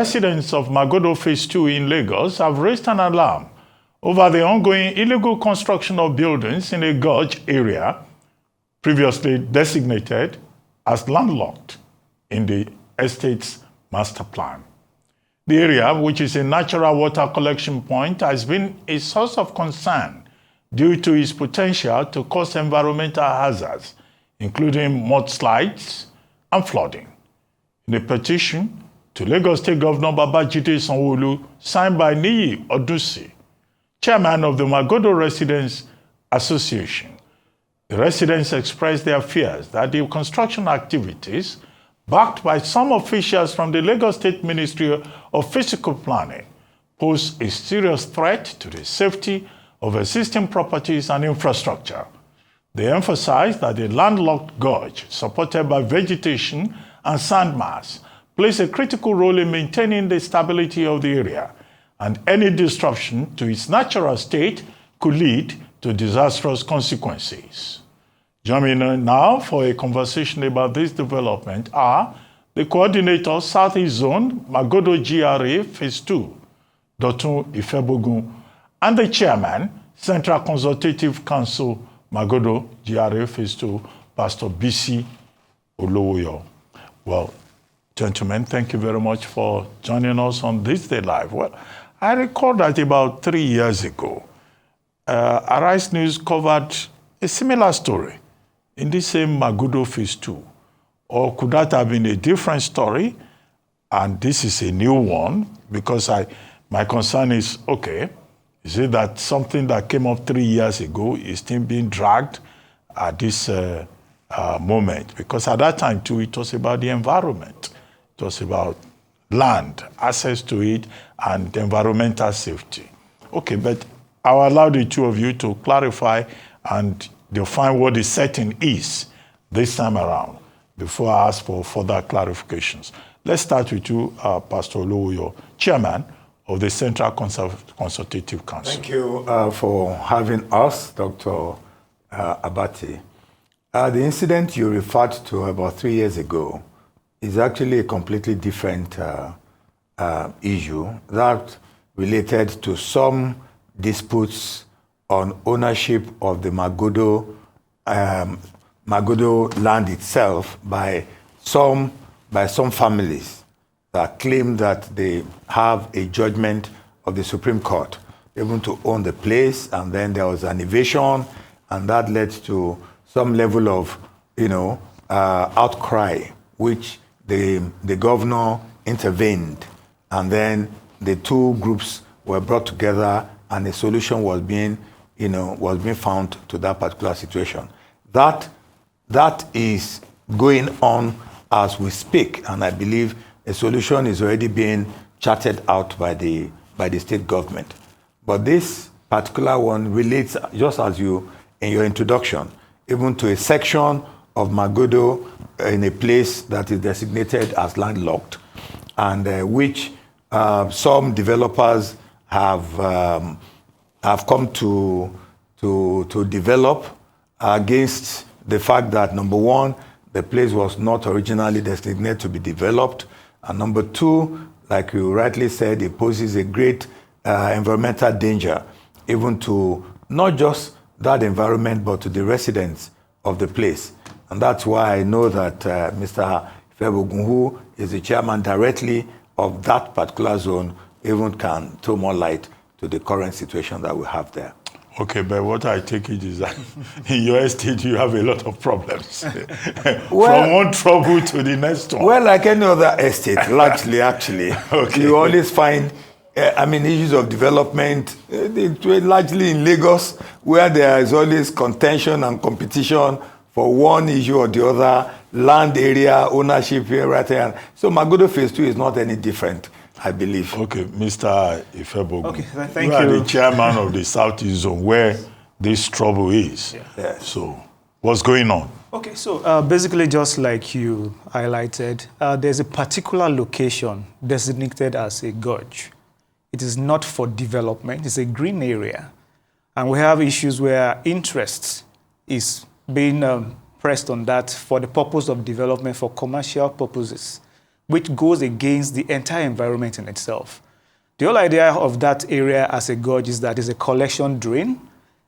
residents of Magodo Phase 2 in Lagos have raised an alarm over the ongoing illegal construction of buildings in a gorge area previously designated as landlocked in the estate's master plan. The area, which is a natural water collection point, has been a source of concern due to its potential to cause environmental hazards, including mudslides and flooding. In a petition to Lagos State Governor Babajide Sanwo-Olu, signed by Niyi Odusi, chairman of the Magodo Residents Association, the residents expressed their fears that the construction activities, backed by some officials from the Lagos State Ministry of Physical Planning, pose a serious threat to the safety of existing properties and infrastructure. They emphasized that the landlocked gorge, supported by vegetation and sandmass, plays a critical role in maintaining the stability of the area, and any disruption to its natural state could lead to disastrous consequences. Joining me now for a conversation about this development are the coordinator, Southeast Zone, Magodo GRA Phase 2, Dotun Ifebogun, and the chairman, Central Consultative Council, Magodo GRA Phase 2, Pastor Bisi Olowoyo. Well, gentlemen, thank you very much for joining us on this day live. Well, I recall that about 3 years ago, Arise News covered a similar story in the same Magodo Phase 2. Or could that have been a different story? And this is a new one, because my concern is, okay, is it that something that came up 3 years ago is still being dragged at this moment? Because at that time, too, it was about the environment. It was about land, access to it, and environmental safety. Okay, but I'll allow the two of you to clarify and define what the setting is this time around before I ask for further clarifications. Let's start with you, Pastor Olowoyo, Chairman of the Central Consultative Council. Thank you for having us, Dr. Abati. The incident you referred to about 3 years ago is actually a completely different issue that related to some disputes on ownership of the Magodo land itself by some families that claim that they have a judgment of the Supreme Court, even to own the place, and then there was an evasion, and that led to some level of, outcry, which the governor intervened, and then the two groups were brought together, and a solution was being found to that particular situation. That is going on as we speak, and I believe a solution is already being charted out by the state government. But this particular one relates, just as you in your introduction, even to a section of Magodo in a place that is designated as landlocked, and which some developers have come to develop against the fact that, number one, the place was not originally designated to be developed, and number two, like you rightly said, it poses a great environmental danger, even to not just that environment, but to the residents of the place. And that's why I know that Mr. Ifebogun, who is the chairman directly of that particular zone, even can throw more light to the current situation that we have there. Okay, but what I take it is that in your estate you have a lot of problems. From one trouble to the next one. Well, like any other estate, largely actually, okay. You always find, issues of development, largely in Lagos, where there is always contention and competition for one issue or the other, land area, ownership here, right here. So Magodo Phase 2 is not any different, I believe. Okay, Mr. Ifebogun. Okay, thank you. You are the chairman of the Southeast Zone where this trouble is. Yeah. Yes. So, what's going on? Okay, so basically just like you highlighted, there's a particular location designated as a gorge. It is not for development, it's a green area. And we have issues where interest is being pressed on that for the purpose of development for commercial purposes. which goes against the entire environment in itself. The whole idea of that area as a gorge is that it's a collection drain,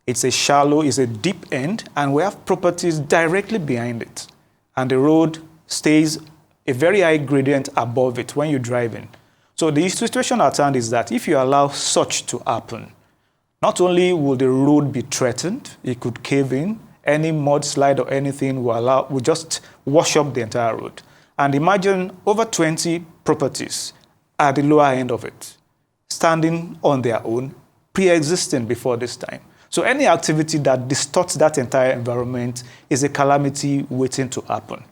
it's a shallow, it's a deep end, and we have properties directly behind it. And the road stays a very high gradient above it when you drive in. So the situation at hand is that if you allow such to happen, not only will the road be threatened, it could cave in, any mudslide or anything will just wash up the entire road. And imagine over 20 properties at the lower end of it, standing on their own, pre-existing before this time. So any activity that distorts that entire environment is a calamity waiting to happen.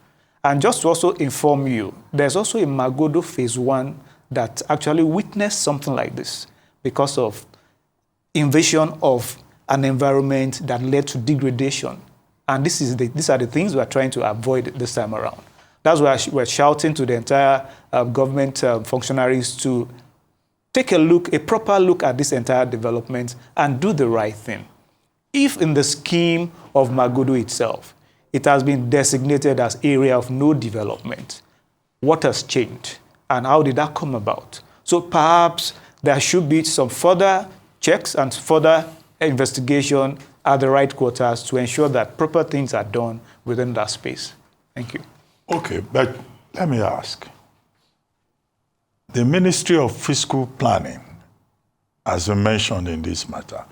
And just to also inform you, there's also a Magodo phase 1 that actually witnessed something like this because of invasion of an environment that led to degradation. And these are the things we're trying to avoid this time around. That's why we're shouting to the entire government functionaries to take a proper look at this entire development and do the right thing. If in the scheme of Magodo itself, it has been designated as area of no development, what has changed and how did that come about? So perhaps there should be some further checks and further investigation at the right quarters to ensure that proper things are done within that space. Thank you. Okay, but let me ask. The Ministry of Fiscal Planning, as I mentioned in this matter,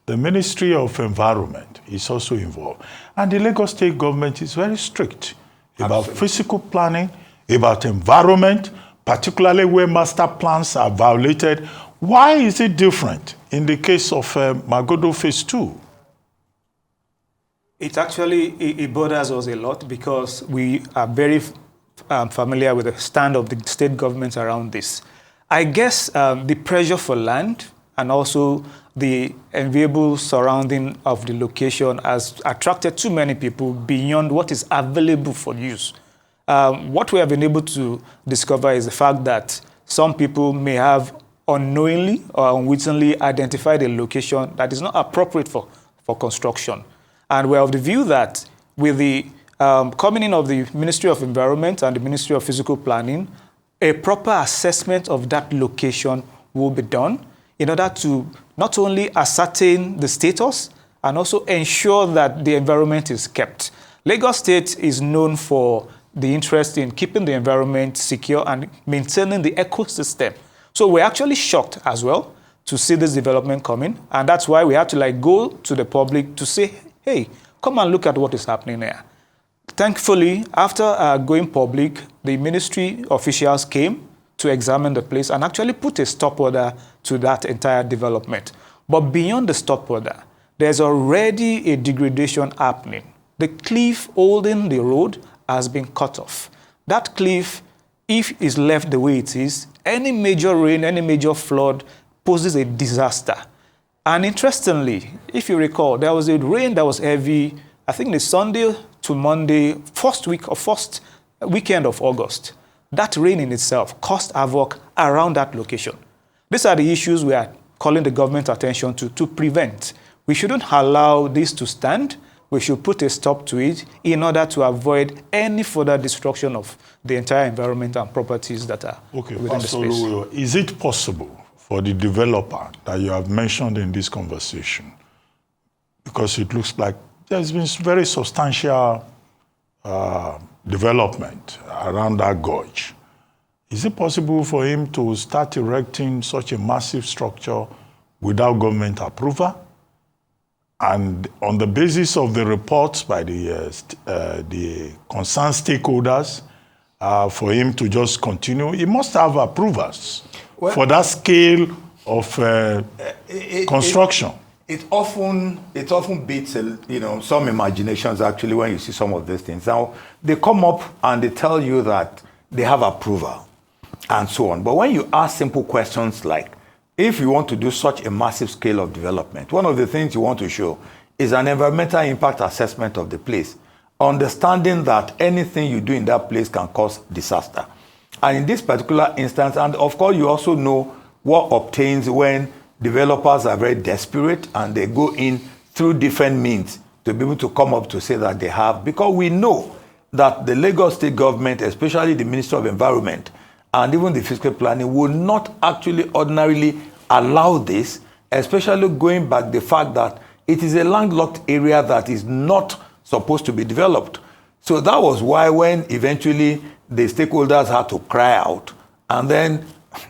the Ministry of Environment is also involved. And the Lagos State government is very strict about physical planning, about environment, particularly where master plans are violated. Why is it different in the case of Magodo Phase 2? It actually bothers us a lot because we are very familiar with the stand of the state governments around this. I guess the pressure for land and also the enviable surrounding of the location has attracted too many people beyond what is available for use. What we have been able to discover is the fact that some people may have unknowingly or unwittingly identified a location that is not appropriate for construction. And we're of the view that with the coming in of the Ministry of Environment and the Ministry of Physical Planning, a proper assessment of that location will be done in order to not only ascertain the status and also ensure that the environment is kept. Lagos State is known for the interest in keeping the environment secure and maintaining the ecosystem. So we're actually shocked as well to see this development coming, and that's why we had to go to the public to say, hey, come and look at what is happening here. Thankfully, after going public, the ministry officials came to examine the place and actually put a stop order to that entire development. But beyond the stop order, there's already a degradation happening. The cliff holding the road has been cut off. That cliff, if it's left the way it is, any major rain, any major flood poses a disaster. And interestingly, if you recall, there was a rain that was heavy, I think the Sunday to Monday, first weekend of August. That rain in itself caused havoc around that location. These are the issues we are calling the government attention to prevent. We shouldn't allow this to stand. We should put a stop to it in order to avoid any further destruction of the entire environment and properties that are within the space. Olowoyo, is it possible for the developer that you have mentioned in this conversation, because it looks like there's been very substantial development around that gorge, is it possible for him to start erecting such a massive structure without government approval? And on the basis of the reports by the concerned stakeholders, for him to just continue, he must have approvals for that scale of construction. It often beats some imaginations actually when you see some of these things. Now they come up and they tell you that they have approval and so on. But when you ask simple questions like, if you want to do such a massive scale of development, one of the things you want to show is an environmental impact assessment of the place, understanding that anything you do in that place can cause disaster. And in this particular instance, and of course you also know what obtains when developers are very desperate and they go in through different means to be able to come up to say that they have, because we know that the Lagos State government, especially the Ministry of Environment, and even the fiscal planning, will not actually ordinarily allow this, especially going back the fact that it is a landlocked area that is not supposed to be developed. So that was why when eventually the stakeholders had to cry out, and then,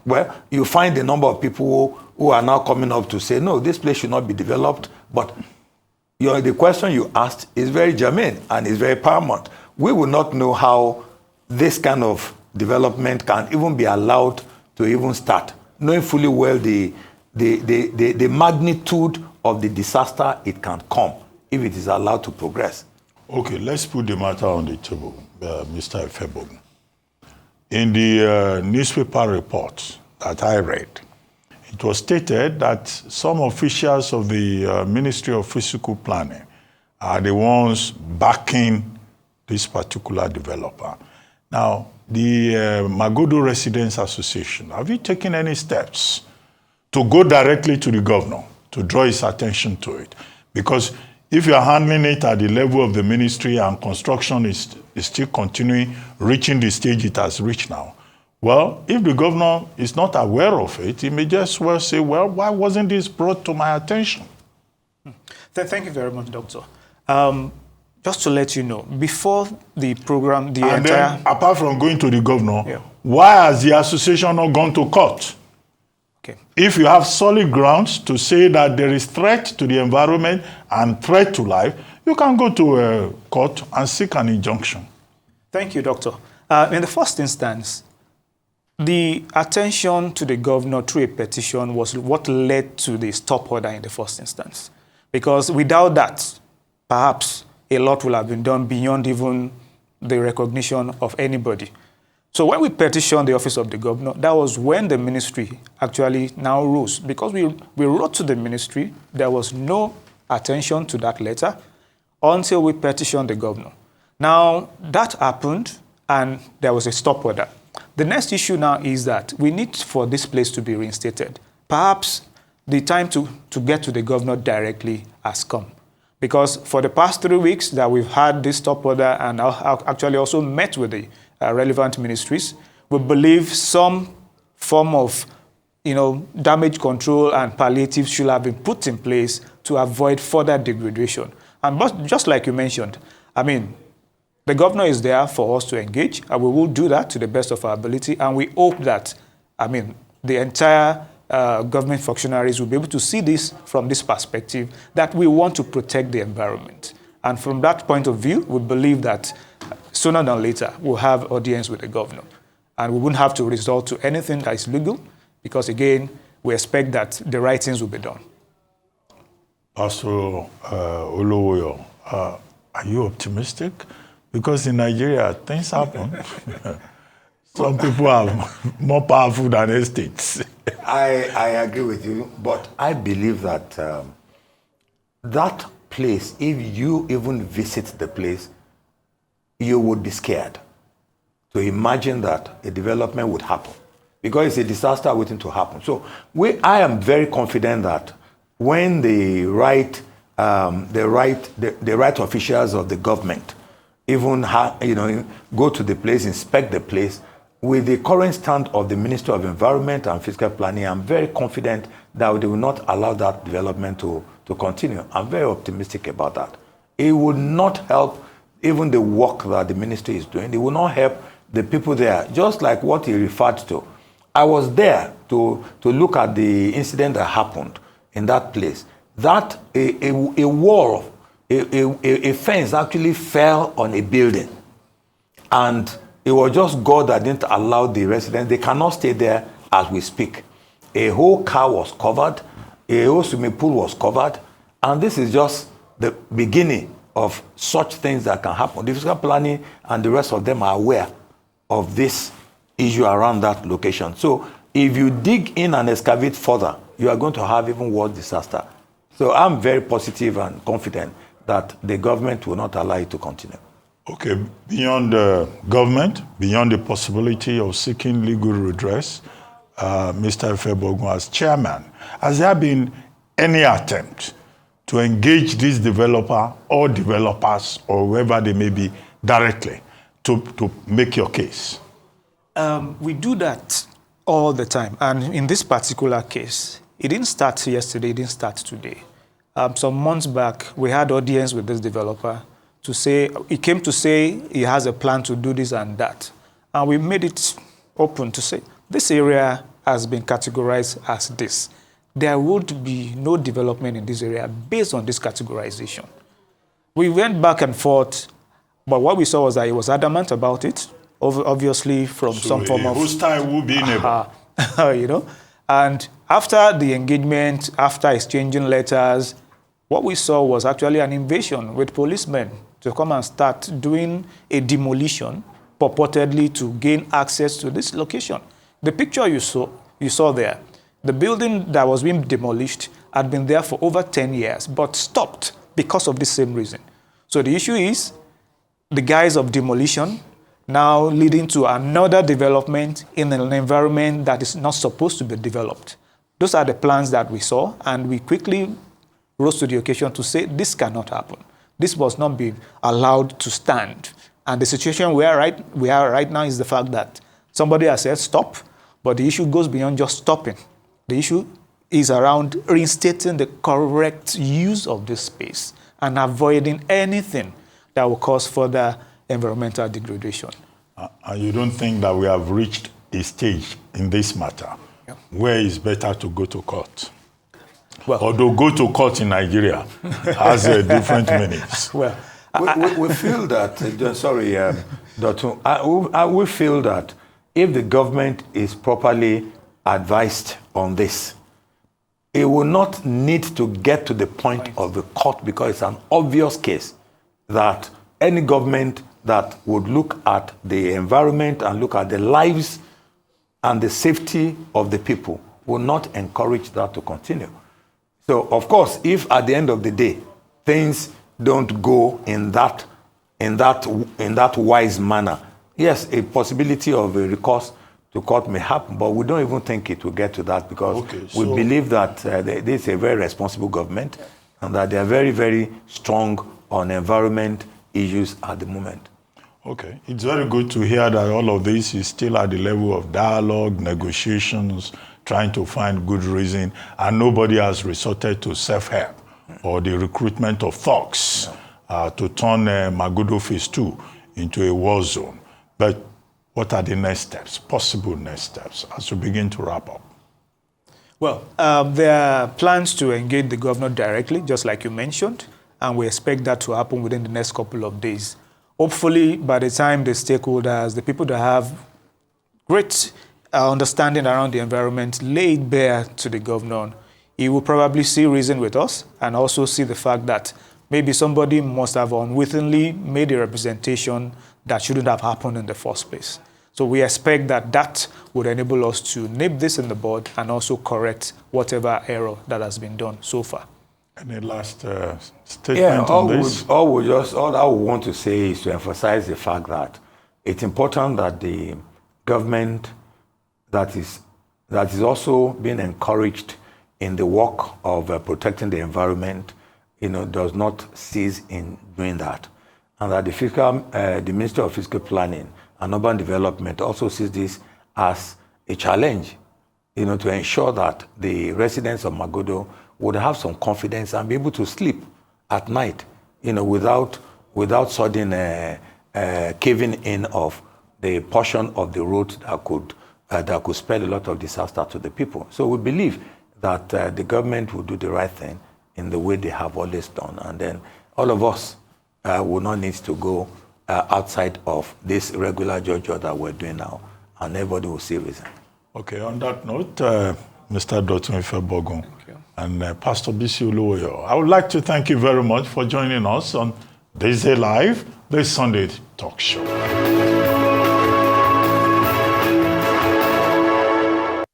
well, you find a number of people who are now coming up to say, no, this place should not be developed. But the question you asked is very germane and is very paramount. We will not know how this kind of development can even be allowed to even start, knowing fully well the magnitude of the disaster it can come if it is allowed to progress. Okay, let's put the matter on the table, Mr. Ifebogun. In the newspaper report that I read, it was stated that some officials of the Ministry of Physical Planning are the ones backing this particular developer. Now, the Magodo Residents Association, have you taken any steps to go directly to the governor to draw his attention to it? Because if you are handling it at the level of the ministry and construction is still continuing, reaching the stage it has reached now, well, if the governor is not aware of it, he may just well say, well, why wasn't this brought to my attention? Thank you very much, Doctor. Just to let you know, before the program, Then, apart from going to the governor, why has the association not gone to court? Okay. If you have solid grounds to say that there is threat to the environment and threat to life, you can go to court and seek an injunction. Thank you, Doctor. In the first instance, the attention to the governor through a petition was what led to the stop order in the first instance. Because without that, perhaps a lot will have been done beyond even the recognition of anybody. So when we petitioned the office of the governor, that was when the ministry actually now rose. Because we wrote to the ministry, there was no attention to that letter until we petitioned the governor. Now, that happened, and there was a stop order. The next issue now is that we need for this place to be reinstated. Perhaps the time to get to the governor directly has come. Because for the past 3 weeks that we've had this stop order and actually also met with the relevant ministries, we believe some form of damage control and palliative should have been put in place to avoid further degradation. And just like you mentioned, I mean, the governor is there for us to engage, and we will do that to the best of our ability. And we hope that, I mean, the entire government functionaries will be able to see this from this perspective, that we want to protect the environment. And from that point of view, we believe that sooner than later, we'll have audience with the governor. And we wouldn't have to resort to anything that is legal, because again, we expect that the right things will be done. Pastor Olowoyo, are you optimistic? Because in Nigeria, things happen. Some people are more powerful than estates. I agree with you, but I believe that that place, if you even visit the place, you would be scared to imagine that a development would happen, because it's a disaster waiting to happen. So I am very confident that when the right officials of the government even go to the place, inspect the place, with the current stand of the Ministry of Environment and Fiscal Planning, I'm very confident that they will not allow that development to continue. I'm very optimistic about that. It will not help even the work that the ministry is doing. It will not help the people there, just like what he referred to. I was there to look at the incident that happened in that place. That a wall, a fence actually fell on a building. And it was just God that didn't allow the residents. They cannot stay there as we speak. A whole car was covered. A whole swimming pool was covered. And this is just the beginning of such things that can happen. The fiscal planning and the rest of them are aware of this issue around that location. So if you dig in and excavate further, you are going to have even worse disaster. So I'm very positive and confident that the government will not allow it to continue. Okay, beyond the government, beyond the possibility of seeking legal redress, Mr. Ifebogun, as chairman, has there been any attempt to engage this developer or developers or whoever they may be directly? to make your case? We do that all the time. And in this particular case, it didn't start yesterday, it didn't start today. Some months back, we had audience with this developer to say, he came to say he has a plan to do this and that. And we made it open to say, this area has been categorized as this. There would be no development in this area based on this categorization. We went back and forth, but what we saw was that he was adamant about it, obviously from some form of... hostile will be neighbor. You know, and after the engagement, after exchanging letters, what we saw was actually an invasion with policemen to come and start doing a demolition, purportedly to gain access to this location. The picture you saw there, the building that was being demolished had been there for over 10 years, but stopped because of the same reason. So the issue is the guise of demolition now leading to another development in an environment that is not supposed to be developed. Those are the plans that we saw, and we quickly rose to the occasion to say this cannot happen. This must not be allowed to stand. And the situation we are right now is the fact that somebody has said stop, but the issue goes beyond just stopping. The issue is around reinstating the correct use of this space and avoiding anything that will cause further environmental degradation. And you don't think that we have reached a stage in this matter where it's better to go to court? Well, although go to court in Nigeria has different meanings. Well, we feel that, Dotun, we feel that if the government is properly advised on this, it will not need to get to the point of the court, because it's an obvious case that any government that would look at the environment and look at the lives and the safety of the people will not encourage that to continue. So, of course, if at the end of the day things don't go in that wise manner, yes, a possibility of a recourse to court may happen, but we don't even think it will get to that, because we believe that this is a very responsible government and that they are very, very strong on environment issues at the moment. Okay. It's very good to hear that all of this is still at the level of dialogue, negotiations, trying to find good reason, and nobody has resorted to self-help or the recruitment of thugs to turn Magodo Phase 2 into a war zone. But what are the next steps, possible next steps, as we begin to wrap up? Well, there are plans to engage the governor directly, just like you mentioned, and we expect that to happen within the next couple of days. Hopefully, by the time the stakeholders, the people that have great understanding around the environment, lay it bare to the governor, he will probably see reason with us and also see the fact that maybe somebody must have unwittingly made a representation that shouldn't have happened in the first place. So we expect that that would enable us to nip this in the bud and also correct whatever error that has been done so far. Any last statement on this? All I would want to say is to emphasize the fact that it's important that the government that is also being encouraged in the work of protecting the environment, does not cease in doing that, and that the Ministry of Fiscal Planning and Urban Development also sees this as a challenge, to ensure that the residents of Magodo would have some confidence and be able to sleep at night, without sudden caving in of the portion of the road that could spell a lot of disaster to the people. So we believe that the government will do the right thing in the way they have always done, and then all of us will not need to go outside of this regular jojo that we're doing now, and everybody will see reason. Okay, on that note, Mr. Dotun Ifebogun and Pastor Bisi Olowoyo, I would like to thank you very much for joining us on This Day Live, this Sunday talk show.